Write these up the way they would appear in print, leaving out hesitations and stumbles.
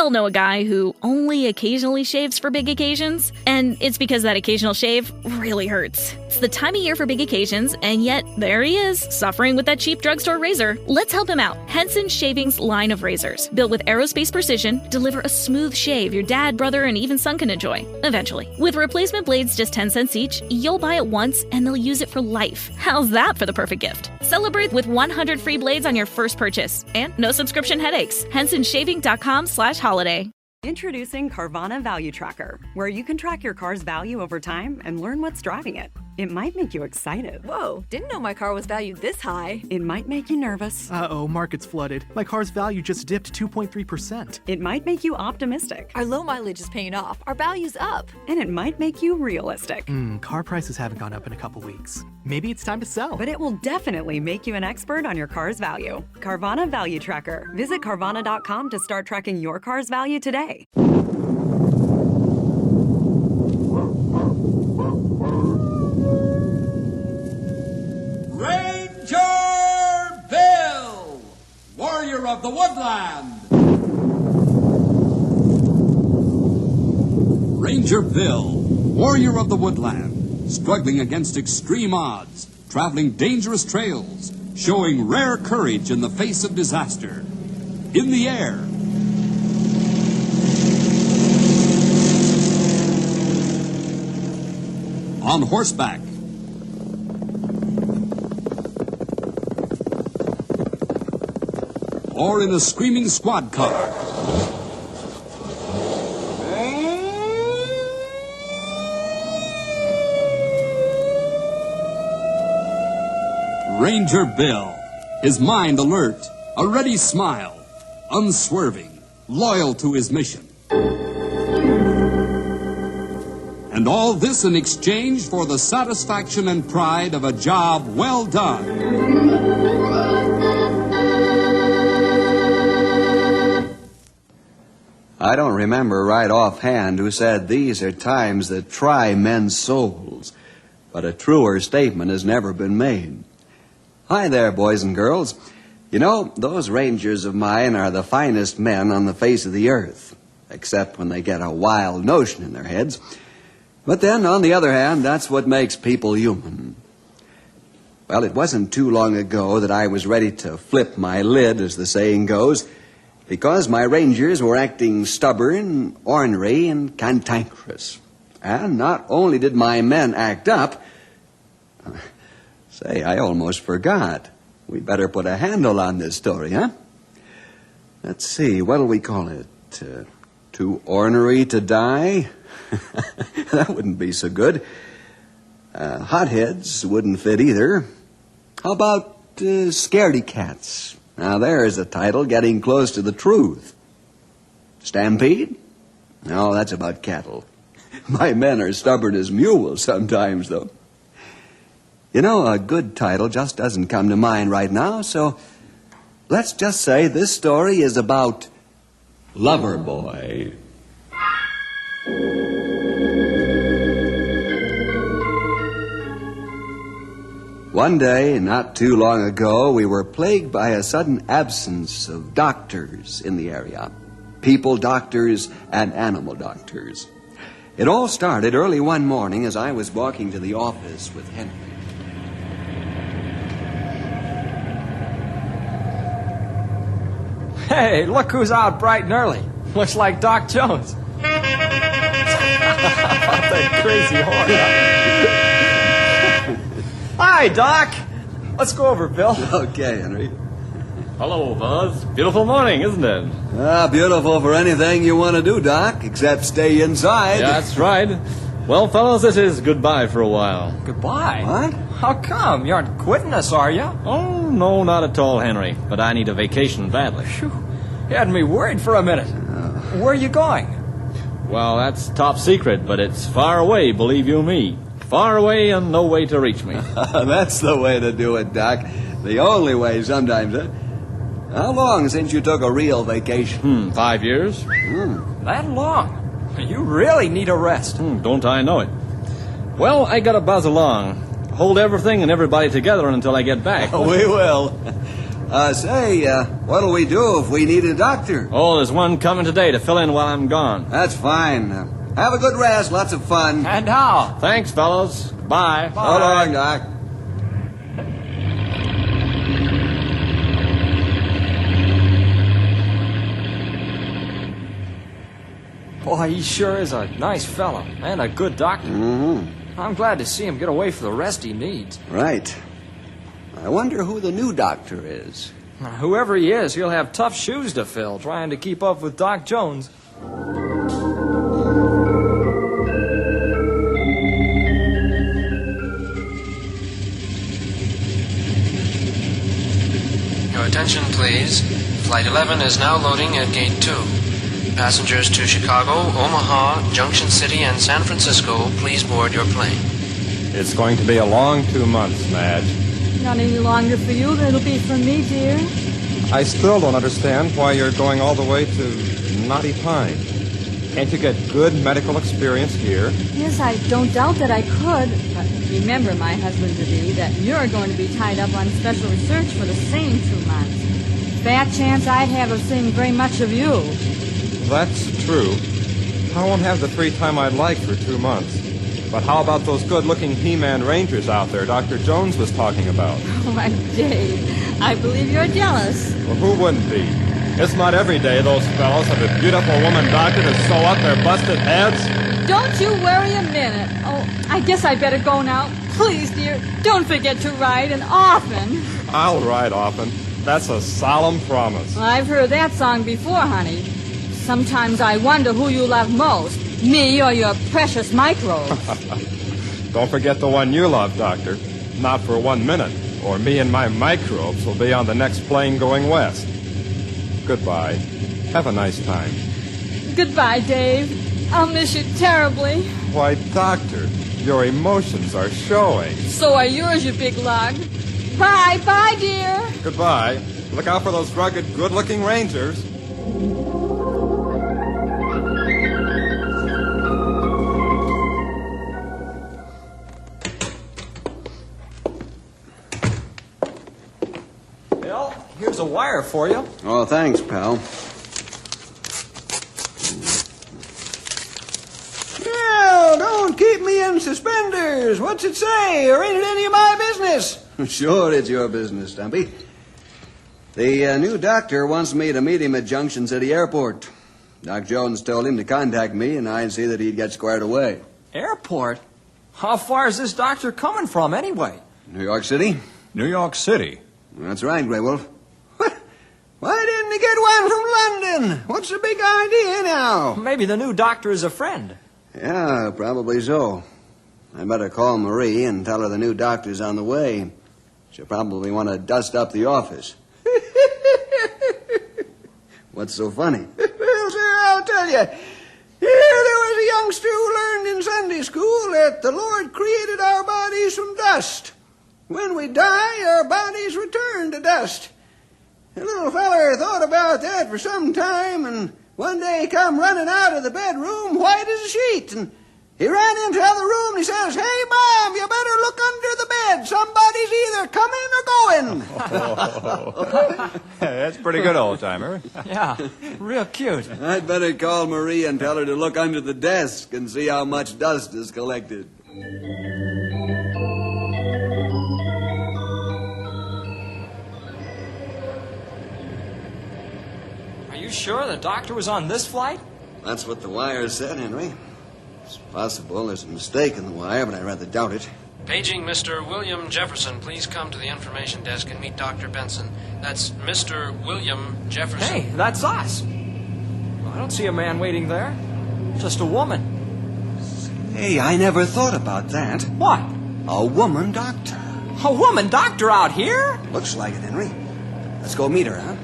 all know a guy who only occasionally shaves for big occasions, and it's because that occasional shave really hurts. It's the time of year for big occasions, and yet there he is, suffering with that cheap drugstore razor. Let's help him out. Henson Shaving's line of razors, built with aerospace precision, deliver a smooth shave your dad, brother, and even son can enjoy, eventually. With replacement blades just 10 cents each, you'll buy it once and they'll use it for life. How's that for the perfect gift? Celebrate with 100 free blades on your first purchase, and no subscription headaches. HensonShaving.com/holiday. Introducing Carvana Value Tracker, where you can track your car's value over time and learn what's driving it. It might make you excited. Whoa, didn't know my car was valued this high. It might make you nervous. Uh-oh, market's flooded. My car's value just dipped 2.3%. It might make you optimistic. Our low mileage is paying off. Our value's up. And it might make you realistic. Car prices haven't gone up in a couple weeks. Maybe it's time to sell. But it will definitely make you an expert on your car's value. Carvana Value Tracker. Visit Carvana.com to start tracking your car's value today. Ranger Bill, warrior of the woodland. Ranger Bill, warrior of the woodland, struggling against extreme odds, traveling dangerous trails, showing rare courage in the face of disaster. In the air, on horseback, or in a screaming squad car. Ranger Bill, his mind alert, a ready smile, unswerving, loyal to his mission. And all this in exchange for the satisfaction and pride of a job well done. I don't remember right offhand who said these are times that try men's souls, but a truer statement has never been made. Hi there, boys and girls. You know, those rangers of mine are the finest men on the face of the earth, except when they get a wild notion in their heads. But then, on the other hand, that's what makes people human. Well, it wasn't too long ago that I was ready to flip my lid, as the saying goes, because my rangers were acting stubborn, ornery, and cantankerous. And not only did my men act up, say, I almost forgot. We better put a handle on this story, huh? Let's see, what'll we call it? Too ornery to die? That wouldn't be so good. Hotheads wouldn't fit either. How about scaredy cats? Now there's a title getting close to the truth. Stampede? No, that's about cattle. My men are stubborn as mules sometimes, though. You know, a good title just doesn't come to mind right now, so let's just say this story is about Loverboy. One day, not too long ago, we were plagued by a sudden absence of doctors in the area. People doctors and animal doctors. It all started early one morning as I was walking to the office with Henry. Hey, look who's out bright and early. Looks like Doc Jones. That crazy horse. Hi, Doc. Let's go over, Bill. Okay, Henry. Hello, Buzz. Beautiful morning, isn't it? Beautiful for anything you want to do, Doc, except stay inside. Yeah, that's right. Well, fellows, this is goodbye for a while. Goodbye? What? How come? You aren't quitting us, are you? Oh, no, not at all, Henry. But I need a vacation badly. Phew. You had me worried for a minute. Where are you going? Well, that's top secret, but it's far away, believe you me. Far away and no way to reach me. That's the way to do it, Doc. The only way sometimes, huh? How long since you took a real vacation? 5 years. That long? You really need a rest. Don't I know it? Well, I gotta buzz along. Hold everything and everybody together until I get back. We will. Say, what'll we do if we need a doctor? Oh, there's one coming today to fill in while I'm gone. That's fine. Have a good rest. Lots of fun. And how? Thanks, fellows. Bye. So long, Doc. Boy, he sure is a nice fellow and a good doctor. Mm-hmm. I'm glad to see him get away for the rest he needs. Right. I wonder who the new doctor is. Whoever he is, he'll have tough shoes to fill trying to keep up with Doc Jones. Your attention, please. Flight 11 is now loading at Gate 2. Passengers to Chicago, Omaha, Junction City, and San Francisco, please board your plane. It's going to be a long 2 months, Madge. Not any longer for you than it'll be for me, dear. I still don't understand why you're going all the way to Knotty Pine. Can't you get good medical experience here? Yes, I don't doubt that I could. But remember, my husband-to-be, that you're going to be tied up on special research for the same 2 months. Fat chance I'd have of seeing very much of you. That's true. I won't have the free time I'd like for 2 months. But how about those good-looking He-Man Rangers out there Dr. Jones was talking about? Why, Dave, I believe you're jealous. Well, who wouldn't be? It's not every day those fellows have a beautiful woman doctor to sew up their busted heads. Don't you worry a minute. Oh, I guess I better go now. Please, dear, don't forget to ride, and often. I'll ride often. That's a solemn promise. I've heard that song before, honey. Sometimes I wonder who you love most, me or your precious microbes. Don't forget the one you love, Doctor. Not for 1 minute, or me and my microbes will be on the next plane going west. Goodbye. Have a nice time. Goodbye, Dave. I'll miss you terribly. Why, Doctor, your emotions are showing. So are yours, you big lug. Bye, bye, dear. Goodbye. Look out for those rugged, good-looking Rangers. Bill, here's a wire for you. Oh, thanks, pal. Well, don't keep me in suspenders. What's it say? Or ain't it any of my business? Sure, it's your business, Stumpy. The new doctor wants me to meet him at Junction City Airport. Doc Jones told him to contact me, and I'd see that he'd get squared away. Airport? How far is this doctor coming from, anyway? New York City? New York City? That's right, Grey Wolf. Why didn't he get one from London? What's the big idea now? Maybe the new doctor is a friend. Yeah, probably so. I better call Marie and tell her the new doctor's on the way. She'll probably want to dust up the office. What's so funny? Well, sir, I'll tell you. Here there was a youngster who learned in Sunday school that the Lord created our bodies from dust. When we die, our bodies return to dust. The little feller thought about that for some time, and one day he come running out of the bedroom white as a sheet, and he ran into the other room and he says, "Hey, Mom, you better look under the bed. Somebody's either coming or going." That's pretty good, old-timer. Yeah, real cute. I'd better call Marie and tell her to look under the desk and see how much dust is collected. Are you sure the doctor was on this flight? That's what the wire said, Henry. It's possible there's a mistake in the wire, but I rather doubt it. Paging Mr. William Jefferson, please come to the information desk and meet Dr. Benson. That's Mr. William Jefferson. Hey, that's us. I don't see a man waiting there. Just a woman. Hey, I never thought about that. What? A woman doctor. A woman doctor out here? Looks like it, Henry. Let's go meet her, huh?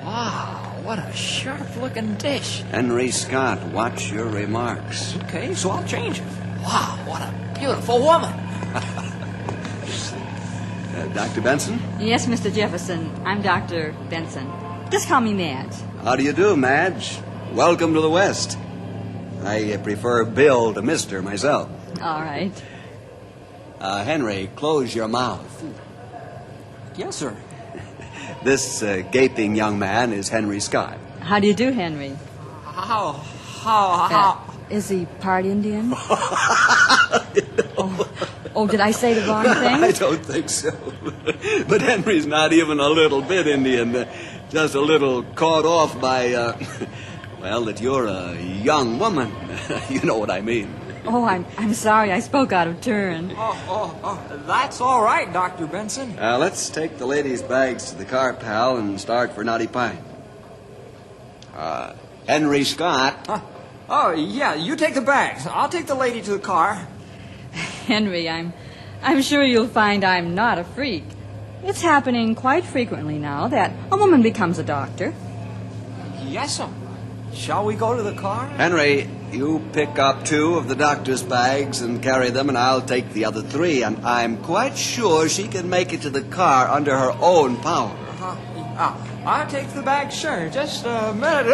Wow, what a sharp-looking dish. Henry Scott, watch your remarks. Okay, so I'll change it. Wow, what a beautiful woman. Dr. Benson? Yes, Mr. Jefferson. I'm Dr. Benson. Just call me Madge. How do you do, Madge? Welcome to the West. I prefer Bill to Mr. myself. All right. Henry, close your mouth. Yes, sir. This gaping young man is Henry Scott. How do you do, Henry? How? Is he part Indian? Oh, did I say the wrong thing? I don't think so. But Henry's not even a little bit Indian. Just a little caught off by, well, that you're a young woman. You know what I mean. Oh, I'm sorry. I spoke out of turn. Oh, that's all right, Dr. Benson. Let's take the ladies' bags to the car, pal, and start for Knotty Pine. Henry Scott. Oh, yeah, you take the bags. I'll take the lady to the car. Henry, I'm sure you'll find I'm not a freak. It's happening quite frequently now that a woman becomes a doctor. Yes, sir. Shall we go to the car? Henry, you pick up 2 of the doctor's bags and carry them, and I'll take the other 3. And I'm quite sure she can make it to the car under her own power. I'll take the bag, sure. Just a minute.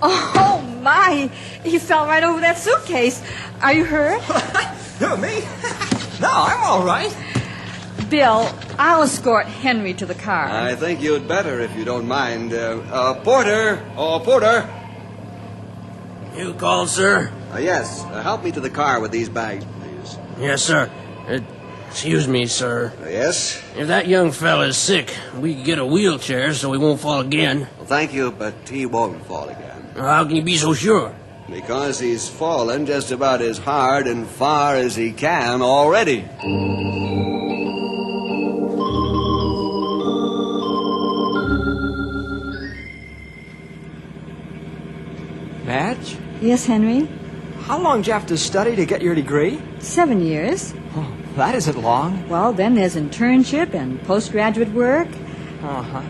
Oh, my. He fell right over that suitcase. Are you hurt? Who, me? No, I'm all right. Bill, I'll escort Henry to the car. I think you'd better, if you don't mind. Porter! Oh, Porter! You called, sir? Yes. Help me to the car with these bags, please. Yes, sir. Excuse me, sir. Yes? If that young fella's sick, we could get a wheelchair so he won't fall again. Well, thank you, but he won't fall again. How can you be so sure? Because he's fallen just about as hard and far as he can already. Madge? Yes, Henry? How long do you have to study to get your degree? 7 years. Oh, that isn't long. Well, then there's internship and postgraduate work. Uh-huh.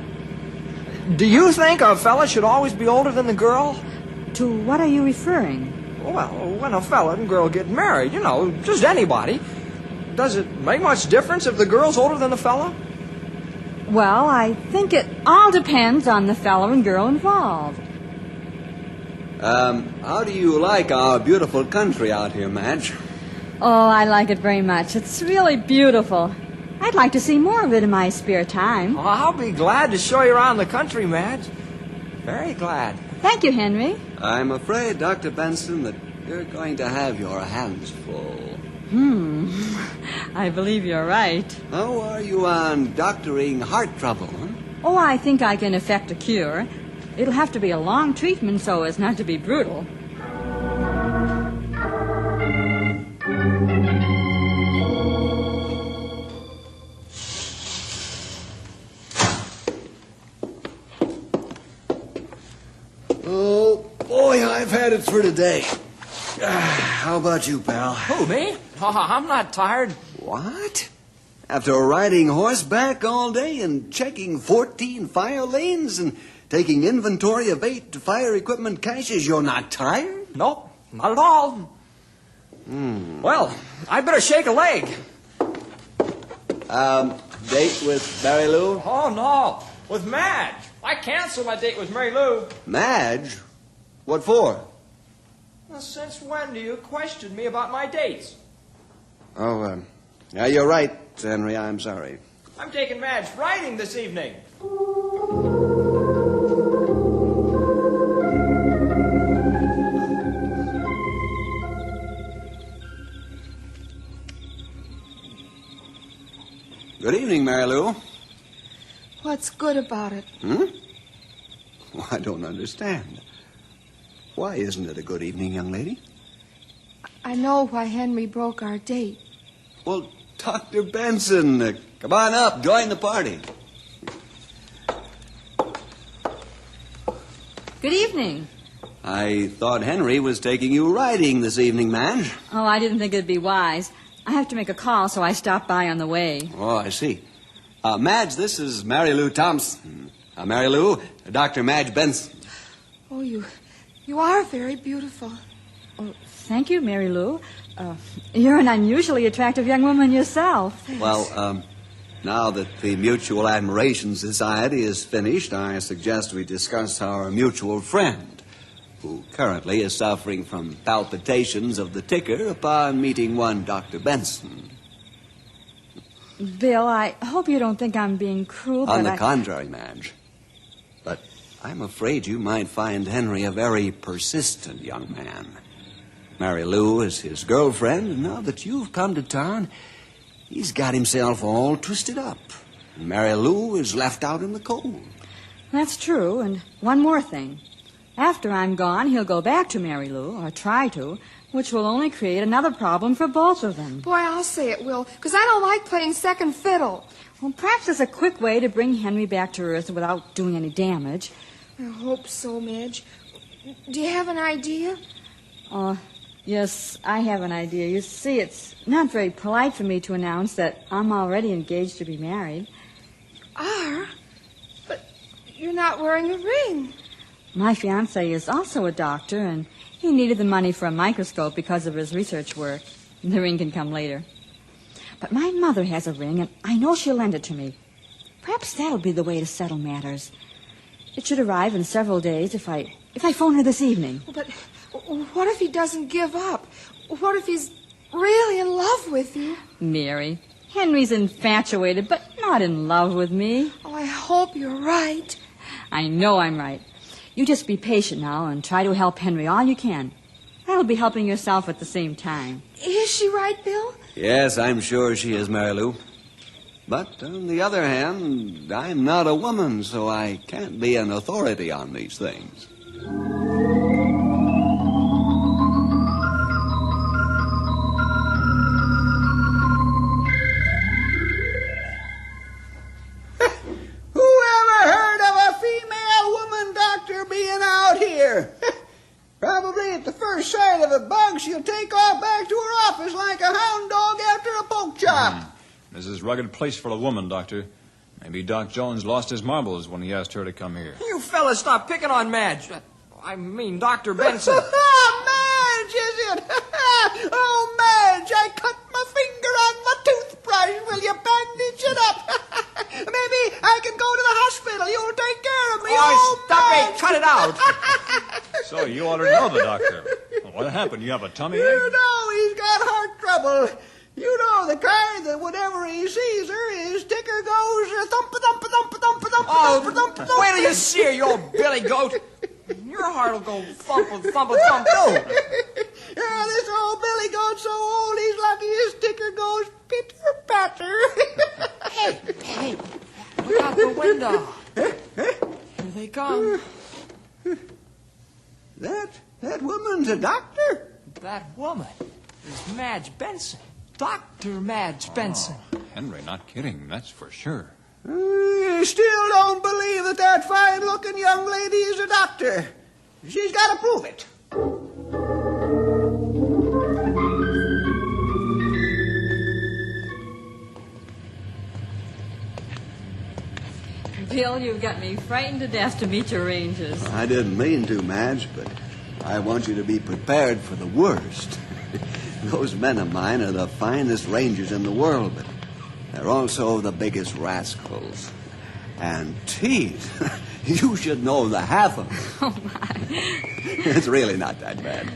Do you think a fella should always be older than the girl? To what are you referring? Well, when a fella and girl get married, you know, just anybody. Does it make much difference if the girl's older than the fella? Well, I think it all depends on the fellow and girl involved. How do you like our beautiful country out here, Madge? Oh, I like it very much. It's really beautiful. I'd like to see more of it in my spare time. Oh, I'll be glad to show you around the country, Madge. Very glad. Thank you, Henry. I'm afraid, Dr. Benson, that you're going to have your hands full. I believe you're right. How are you on doctoring heart trouble, huh? Oh, I think I can effect a cure. It'll have to be a long treatment so as not to be brutal. Oh, boy, I've had it for today. How about you, pal? Who, me? I'm not tired. What? After riding horseback all day and checking 14 fire lanes and taking inventory of 8 fire equipment caches, you're not tired? Nope, not at all. Well, I better shake a leg. Date with Mary Lou? Oh, no. With Madge. I canceled my date with Mary Lou. Madge? What for? Well, since when do you question me about my dates? Oh, yeah, you're right, Henry. I'm sorry. I'm taking Madge riding this evening. Good evening, Mary Lou. What's good about it? Well, I don't understand. Why isn't it a good evening, young lady? I know why Henry broke our date. Well, Dr. Benson, come on up. Join the party. Good evening. I thought Henry was taking you riding this evening, Madge. Oh, I didn't think it'd be wise. I have to make a call, so I stopped by on the way. Oh, I see. Madge, this is Mary Lou Thompson. Mary Lou, Dr. Madge Benson. Oh, you are very beautiful. Oh, thank you, Mary Lou. You're an unusually attractive young woman yourself. Thanks. Well, now that the Mutual Admiration Society is finished, I suggest we discuss our mutual friend, who currently is suffering from palpitations of the ticker upon meeting one Dr. Benson. Bill, I hope you don't think I'm being cruel, On the contrary, Madge. But I'm afraid you might find Henry a very persistent young man. Mary Lou is his girlfriend, and now that you've come to town, he's got himself all twisted up. And Mary Lou is left out in the cold. That's true, and one more thing. After I'm gone, he'll go back to Mary Lou, or try to, which will only create another problem for both of them. Boy, I'll say it will, because I don't like playing second fiddle. Well, perhaps there's a quick way to bring Henry back to Earth without doing any damage. I hope so, Midge. Do you have an idea? Yes, I have an idea. You see, it's not very polite for me to announce that I'm already engaged to be married. Are? But you're not wearing a ring. My fiancé is also a doctor, and he needed the money for a microscope because of his research work. The ring can come later. But my mother has a ring, and I know she'll lend it to me. Perhaps that'll be the way to settle matters. It should arrive in several days if I phone her this evening. But what if he doesn't give up? What if he's really in love with you? Mary, Henry's infatuated, but not in love with me. Oh, I hope you're right. I know I'm right. You just be patient now and try to help Henry all you can. That'll be helping yourself at the same time. Is she right, Bill? Yes, I'm sure she is, Mary Lou. But on the other hand, I'm not a woman, so I can't be an authority on these things. Whoever heard of a female woman doctor being out here? Probably at the first sight of a bug, she'll take off back to her office like a hound dog after a poke chop. This is a rugged place for a woman, Doctor. Maybe Doc Jones lost his marbles when he asked her to come here. You fellas stop picking on Madge. I mean Dr. Benson. Madge, is it? Oh, Madge, I cut my finger on my toothbrush. Will you bandage it up? Maybe I can go to the hospital. You'll take care of me. Oh, stop Madge. it. Cut it out. So you ought to know the doctor. What happened? You have a tummy ache? You know he's got heart trouble. You know the kind that whenever he sees her, his ticker goes thump-a-thump-a-thump-a-thump-a-thump. Oh, wait till you see her, you old billy goat. Your heart will go thump-a-thump-a-thump, too. Yeah, this old billy goat's so old, he's lucky his ticker goes pitter-patter. Hey, look out the window. Here they come. That woman's a doctor? That woman is Madge Benson. Dr. Madge Benson. Henry, not kidding, that's for sure. You still don't believe that fine-looking young lady is a doctor. She's got to prove it. Bill, you've got me frightened to death to meet your rangers. I didn't mean to, Madge, but I want you to be prepared for the worst. Those men of mine are the finest rangers in the world, but they're also the biggest rascals. And teeth, you should know the half of them. Oh, my. It's really not that bad.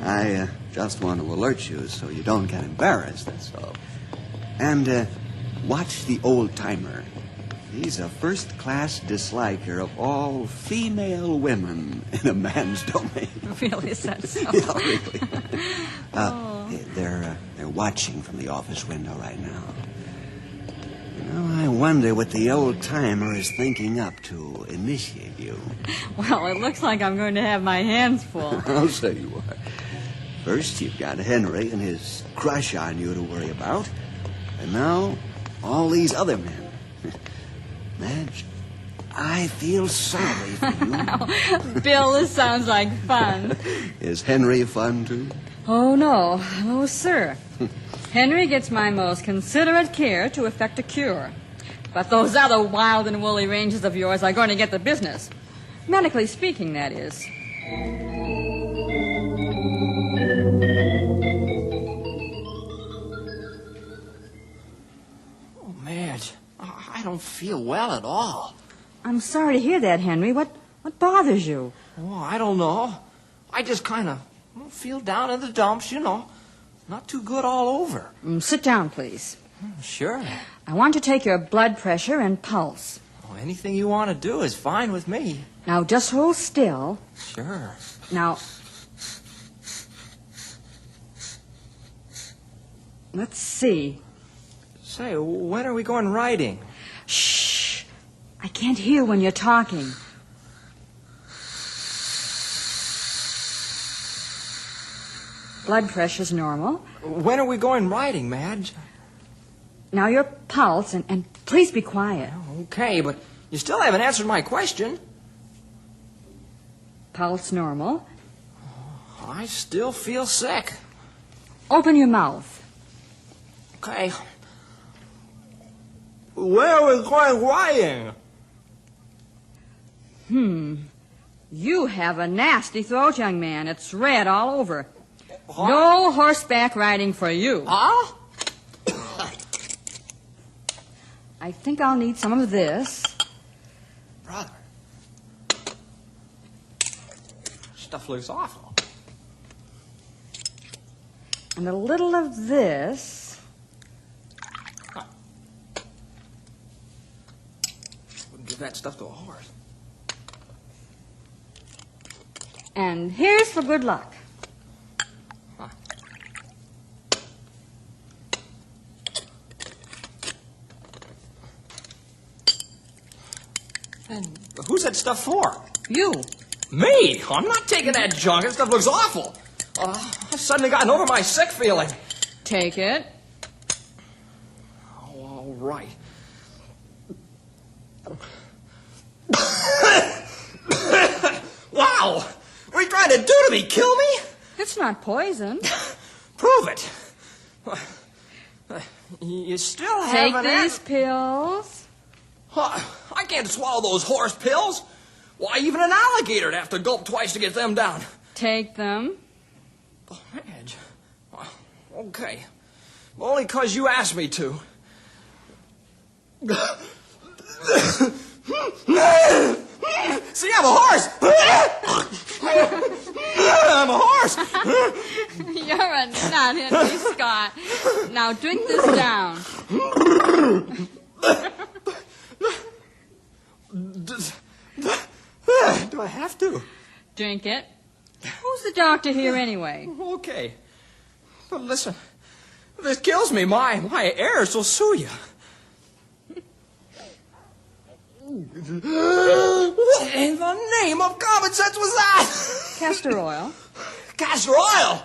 I just want to alert you so you don't get embarrassed, that's all. And watch the old-timer. He's a first-class disliker of all female women in a man's domain. Really, is that so? Yeah, really. They're watching from the office window right now. You know, I wonder what the old-timer is thinking up to initiate you. Well, it looks like I'm going to have my hands full. I'll say you are. First, you've got Henry and his crush on you to worry about. And now, all these other men. Madge, I feel sorry for you. Bill, this sounds like fun. Is Henry fun, too? Oh, no. No, sir. Henry gets my most considerate care to effect a cure. But those other wild and woolly rangers of yours are going to get the business. Medically speaking, that is. Oh, Madge, I don't feel well at all. I'm sorry to hear that, Henry. What bothers you? Oh, I don't know. I just kind of feel down in the dumps, you know. Not too good all over. Sit down, please. Sure. I want to take your blood pressure and pulse. Oh, anything you want to do is fine with me. Now, just hold still. Sure. Now, let's see. Say, when are we going riding? Shh. I can't hear when you're talking. Blood pressure's normal. When are we going riding, Madge? Now your pulse, and please be quiet. Okay, but you still haven't answered my question. Pulse normal. I still feel sick. Open your mouth. Okay. Where are we going riding? You have a nasty throat, young man. It's red all over. Huh? No horseback riding for you. Huh? I think I'll need some of this. Brother. Stuff looks awful. And a little of this. Wouldn't give that stuff to a horse. And here's for good luck. And who's that stuff for? You. Me? I'm not taking that junk. That stuff looks awful. I've suddenly gotten over my sick feeling. Take it. Oh, all right. Wow! What are you trying to do to me? Kill me? It's not poison. Prove it. You still haven't... Take these pills. I can't swallow those horse pills. Why, even an alligator'd have to gulp twice to get them down. Take them. Oh, Madge. Okay. Only 'cause you asked me to. See, I'm a horse. I'm a horse. You're a nut, Henry Scott. Now drink this down. Do I have to? Drink it. Who's the doctor here anyway? Okay. But listen, this kills me. My heirs will sue you. What in the name of common sense was that? Castor oil. Castor oil?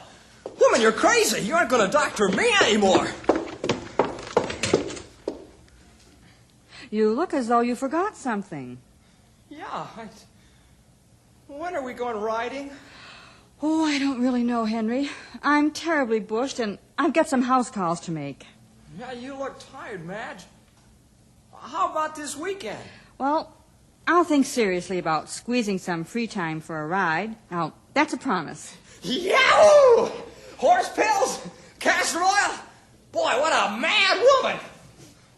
Woman, you're crazy. You aren't going to doctor me anymore. You look as though you forgot something. Yeah. When are we going riding? Oh, I don't really know, Henry. I'm terribly bushed, and I've got some house calls to make. Yeah, you look tired, Madge. How about this weekend? Well, I'll think seriously about squeezing some free time for a ride. Now, that's a promise. Yahoo! Horse pills? Castor oil? Boy, what a mad woman!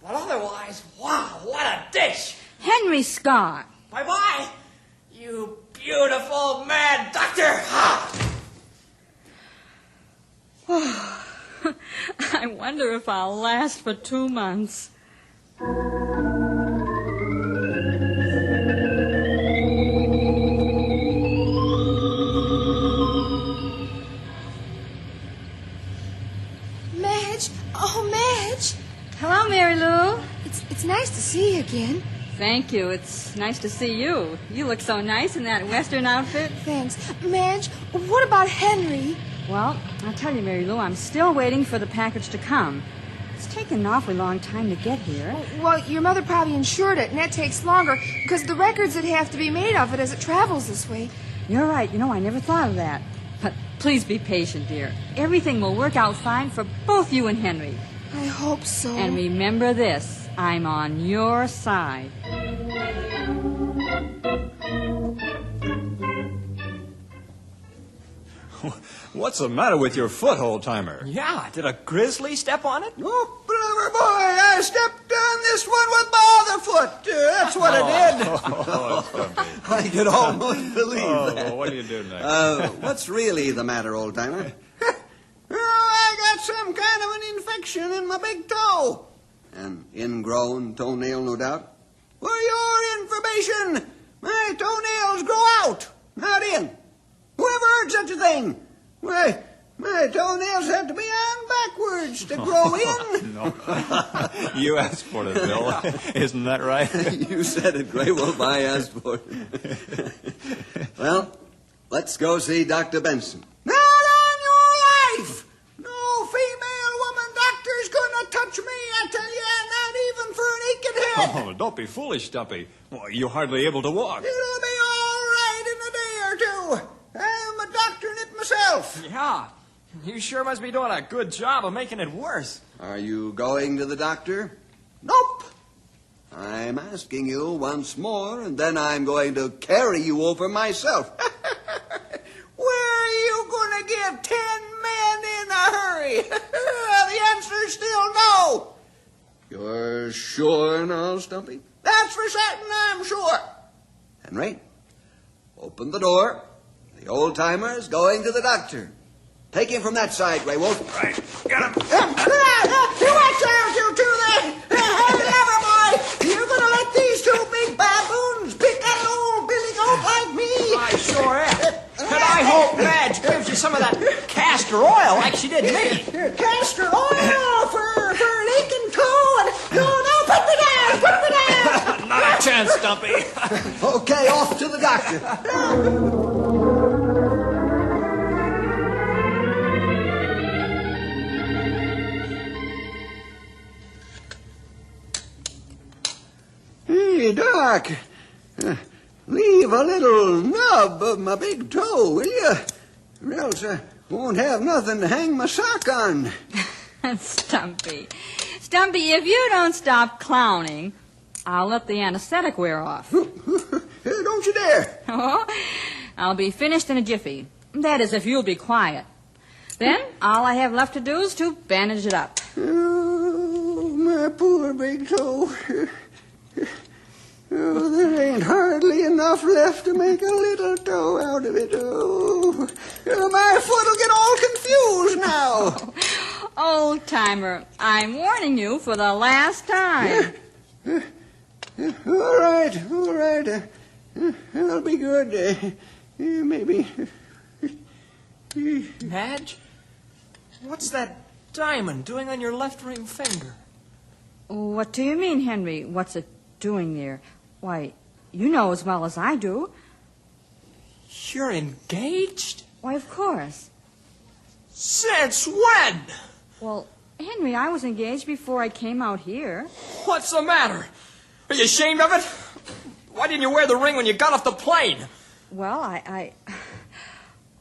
But otherwise, wow, what a dish! Henry Scott! Bye-bye, you beautiful mad doctor! I wonder if I'll last for 2 months. Madge! Oh, Madge! Hello, Mary Lou. It's nice to see you again. Thank you. It's nice to see you. You look so nice in that Western outfit. Thanks. Madge, what about Henry? Well, I'll tell you, Mary Lou, I'm still waiting for the package to come. It's taken an awfully long time to get here. Well, your mother probably insured it, and that takes longer because the records that have to be made of it as it travels this way. You're right. You know, I never thought of that. But please be patient, dear. Everything will work out fine for both you and Henry. I hope so. And remember this. I'm on your side. What's the matter with your foot, old-timer? Yeah, did a grizzly step on it? Oh, brother boy, I stepped on this one with my other foot. That's what I did. I could almost believe that. What do you do next? What's really the matter, old-timer? I got some kind of an infection in my big toe. An ingrown toenail, no doubt? For your information, my toenails grow out, not in. Whoever heard such a thing? Why, my toenails have to be on backwards to grow in. No. You asked for it, Bill. Isn't that right? You said it, Grey Wolf. I asked for it. Well, let's go see Dr. Benson. Not on your life! No female woman doctor's gonna touch me, I tell you, not even for an aching head. Oh, don't be foolish, Stumpy. Well, you're hardly able to walk. It'll be all right in a day or two. I'm a doctoring it myself. Yeah. You sure must be doing a good job of making it worse. Are you going to the doctor? Nope. I'm asking you once more, and then I'm going to carry you over myself. Where are you going to get 10 men in a hurry? The answer's still no. You're sure now, Stumpy? That's for certain, I'm sure. Henry, open the door. The old-timer is going to the doctor. Take him from that side, Grey Wolf. Right. Get him. Watch out, you two there. Never mind. You're going to let these two big baboons pick at an old billy goat like me? I sure am. And I hope Madge gives you some of that castor oil like she did me. Castor oil for an aching toe? No, put me down. Not a chance, Stumpy. Okay, off to the doctor. Hey, Doc, leave a little nub of my big toe, will you? Or else I won't have nothing to hang my sock on. Stumpy, if you don't stop clowning, I'll let the anesthetic wear off. Don't you dare. Oh, I'll be finished in a jiffy. That is, if you'll be quiet. Then all I have left to do is to bandage it up. Oh, my poor big toe. Oh, there ain't hardly enough left to make a little toe out of it. Oh, my foot'll get all confused now. Old-timer, I'm warning you for the last time. All right. I'll be good. Maybe. Madge, what's that diamond doing on your left ring finger? What do you mean, Henry? What's it doing there? Why, you know as well as I do. You're engaged? Why, of course. Since when? Well, Henry, I was engaged before I came out here. What's the matter? Are you ashamed of it? Why didn't you wear the ring when you got off the plane? Well,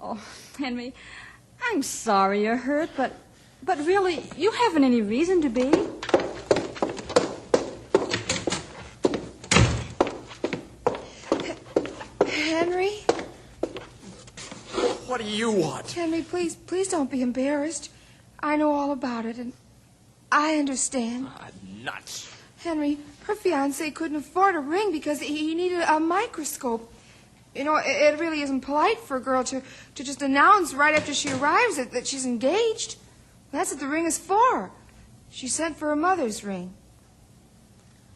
Oh, Henry, I'm sorry you're hurt, but really, you haven't any reason to be. Henry? What do you want? Henry, please don't be embarrassed. I know all about it, and I understand. Nuts. Henry, her fiancé couldn't afford a ring because he needed a microscope. You know, it really isn't polite for a girl to just announce right after she arrives that she's engaged. That's what the ring is for. She sent for her mother's ring.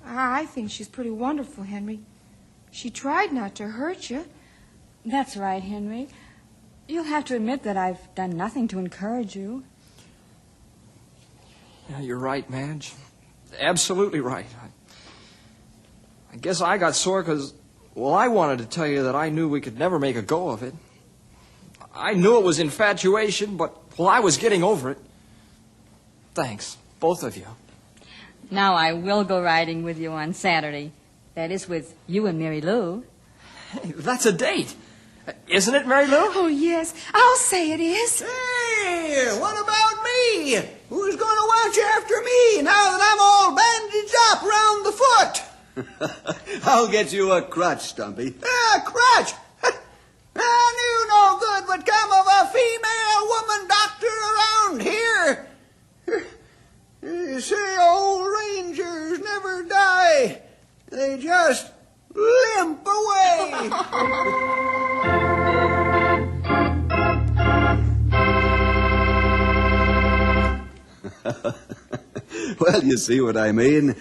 I think she's pretty wonderful, Henry. She tried not to hurt you. That's right, Henry. You'll have to admit that I've done nothing to encourage you. Yeah, you're right, Madge. Absolutely right. I guess I got sore because, well, I wanted to tell you that I knew we could never make a go of it. I knew it was infatuation, but, well, I was getting over it. Thanks, both of you. Now I will go riding with you on Saturday. That is, with you and Mary Lou. Hey, that's a date. Isn't it, Mary Lou? Oh, yes. I'll say it is. Hey, what about me? Who's going to watch after me now that I'm all bandaged up round the foot? I'll get you a crutch, Stumpy. A crutch? I knew no good would come of a female woman doctor around here. They say old rangers never die. They just limp away. Well, you see what I mean?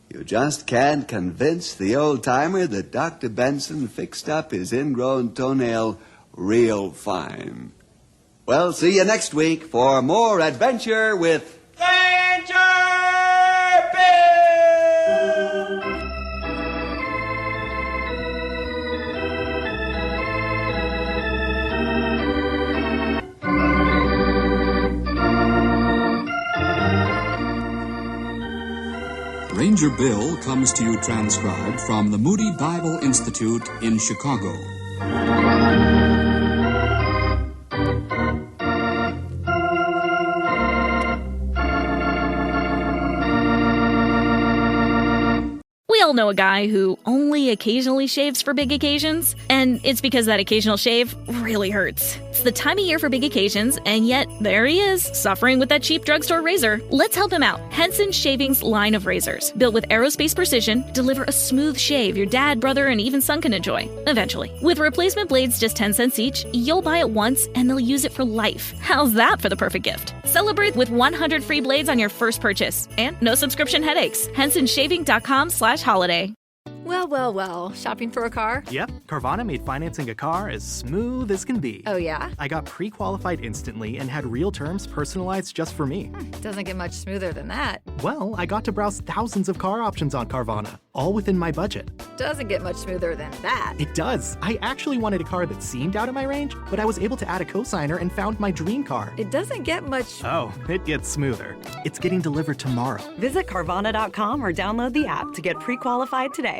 You just can't convince the old-timer that Dr. Benson fixed up his ingrown toenail real fine. Well, see you next week for more adventure with Danger Bill! Ranger Bill comes to you transcribed from the Moody Bible Institute in Chicago. We all know a guy who only occasionally shaves for big occasions, and it's because that occasional shave really hurts. It's the time of year for big occasions, and yet there he is, suffering with that cheap drugstore razor. Let's help him out. Henson Shaving's line of razors, built with aerospace precision, deliver a smooth shave your dad, brother, and even son can enjoy, eventually. With replacement blades just 10 cents each, you'll buy it once and they'll use it for life. How's that for the perfect gift? Celebrate with 100 free blades on your first purchase, and no subscription headaches. HensonShaving.com/holiday. Well, well, well. Shopping for a car? Yep, Carvana made financing a car as smooth as can be. Oh, yeah? I got pre-qualified instantly and had real terms personalized just for me. Doesn't get much smoother than that. Well, I got to browse thousands of car options on Carvana, all within my budget. Doesn't get much smoother than that. It does. I actually wanted a car that seemed out of my range, but I was able to add a cosigner and found my dream car. It doesn't get much... Oh, it gets smoother. It's getting delivered tomorrow. Visit Carvana.com or download the app to get pre-qualified today.